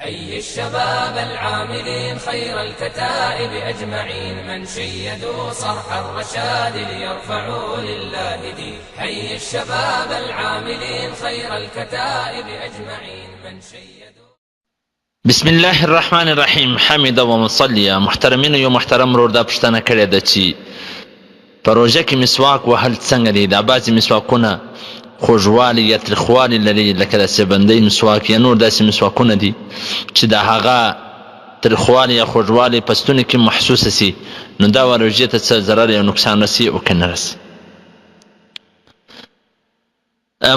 حي الشباب العاملين خير الكتائب أجمعين من شيدوا صرح الرشاد ليرفعوا لله دين. حي الشباب العاملين خير الكتائب أجمعين من شيدوا. بسم الله الرحمن الرحیم. حمد و مصلی. محترمینو یو محترم رور دا پښتنه کړې ده چې پروژه کې مسواک وهل څنګه دی. دا بعضې مسواکونه خوږوالی یا ترخوالی لري، لکه داسې بندۍ مسواک یا نور داسې مسواکونه دي چې د هغه ترخوالی یا خوږوالی په ستوني کې محسوسه سي، نو دا روژې ته څه ضرر یا نقصان رسي او که نه رسي.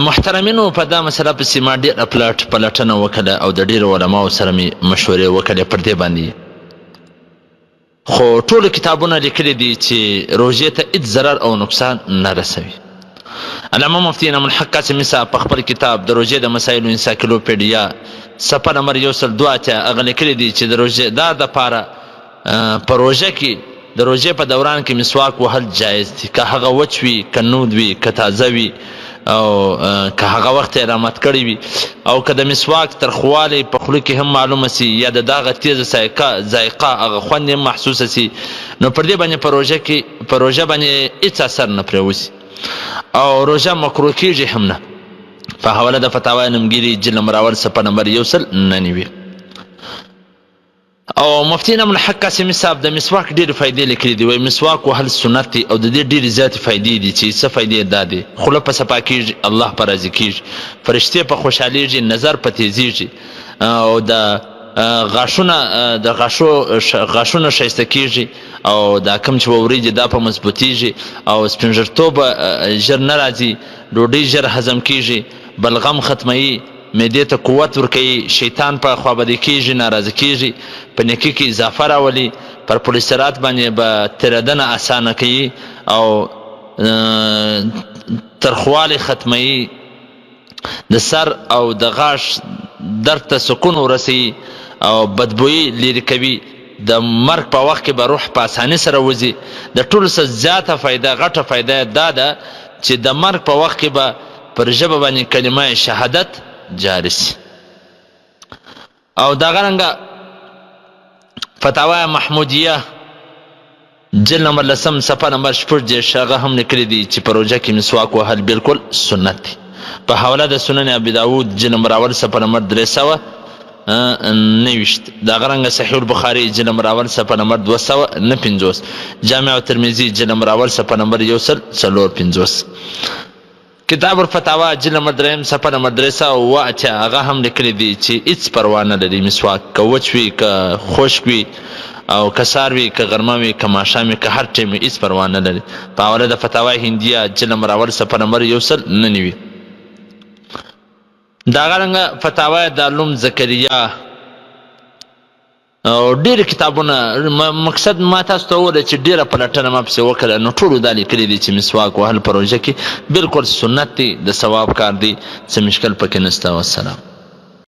محترمینو په دا مسله پسې ما ډېره پلټنه وکړه او د ډېرو علماو سره مې مشورې وکړې پر دې باندې، خو ټولو کتابونه لیکلي دي چې روژې ته هېڅ ضرر او نقصان نه رسوي. علامه مفتي انعام الحق قاسمي صاحب په خپل کتاب د روژې د مسایلو انسایکلوپیډیا صفحه نمبر 102 هغه لیکلي دي چې د روژې دا دپاره په روژه کې د روژې په دوران کې مسواک وهل جایز دي، که هغه وچ وي، که نود وي، که تازه وي، او که هغه وخت یې رامت کړی وي، او که د مسواک ترخوالی په خوله کې هم معلومه سي یا د دغه تیزه ذایقه هغه خوند هم محسوسه سي، نو پر دې باندې په روژه باندې هېڅ اثر نه پرې وسي او روژه مکروه کېږي هم نه. په حواله د فتاوی نمګیري جلد نمبر اول صفحه نمبر 199. او مفتي انعام الحق قاسمي صاحب د مسواک ډېرې فایدې لیکلي دي. وایي مسواک وهل سنت دي او د دې ډېرې زیاتې فایدې دي چې څه فایدې دا دي: خوله په صفا کېږي، الله په راضي کېږي، فرشتې په خوشحالېږي، نظر په تیزېږي، او د غاښونه ښایسته کېږي، او دا کم چې وریږي دا په مضبوطېږي، او سپینږیرتوب ژر نه راځي، ډوډۍ ژر هضم کېږي، بلغم ختموي، معدې ته قوت ورکوي، شیطان په خوابدي کېږي، ناراضه کېږي، په نیکي کې اضافه راولي، پر پولیسرات باندې به تېرېدنه اسانه کوي، او ترخوالی ختموي، د سر او د غاښ درد ته سکون ورسوي، او بدبویي لرې کوي، د مرګ په وخت کې به روح په اسانۍ سره وځي. د ټولو څه زیاته فایده، غټه فایده دا ده چې د مرګ په وخت کې به پر ژبه باندې کلمه شهادت جاری سي. او دغه رنګه فتاوی محمودیه جلد نمبر 10 صفحه نمبر 46 هغه هم لیکلي دي چې په روژه کې مسواک وهل بالکل سنت دي. په حواله د سنن ابي داود جلد نمبر اول صفحه نمبر 329. دغه رنګه صحیح البخاري جلد نمبر اول صفحه نمبر 259. جامع الترمذي جلد نمبر اول صفحه نمبر 145. کتاب الفتاوی جلد نمبر 3 صفحه نمبر 308 هغه هم لیکلي دي چې هېڅ پروا نه لري مسواک که وچ وي، که خشک وي، او که سهار وي، که غرمه وي، که ماښام وي، که هر ټیم وي، هېڅ پروا نه لري. په حواله د فتاوی هندیه جلد نمبر اول صفحه نمبر 199. دغه رنګه فتاوی دارالعلوم زکریا او ډېر کتابونه، مقصد ما تاسو ته وویل چې ډېره پلټنه ما پسې وکړه، نو ټولو دا لیکلي دي چې مسواک وهل په روژه کې بالکل سنت دی، د ثواب کار دی، څه مشکل پکې نشته. والسلام.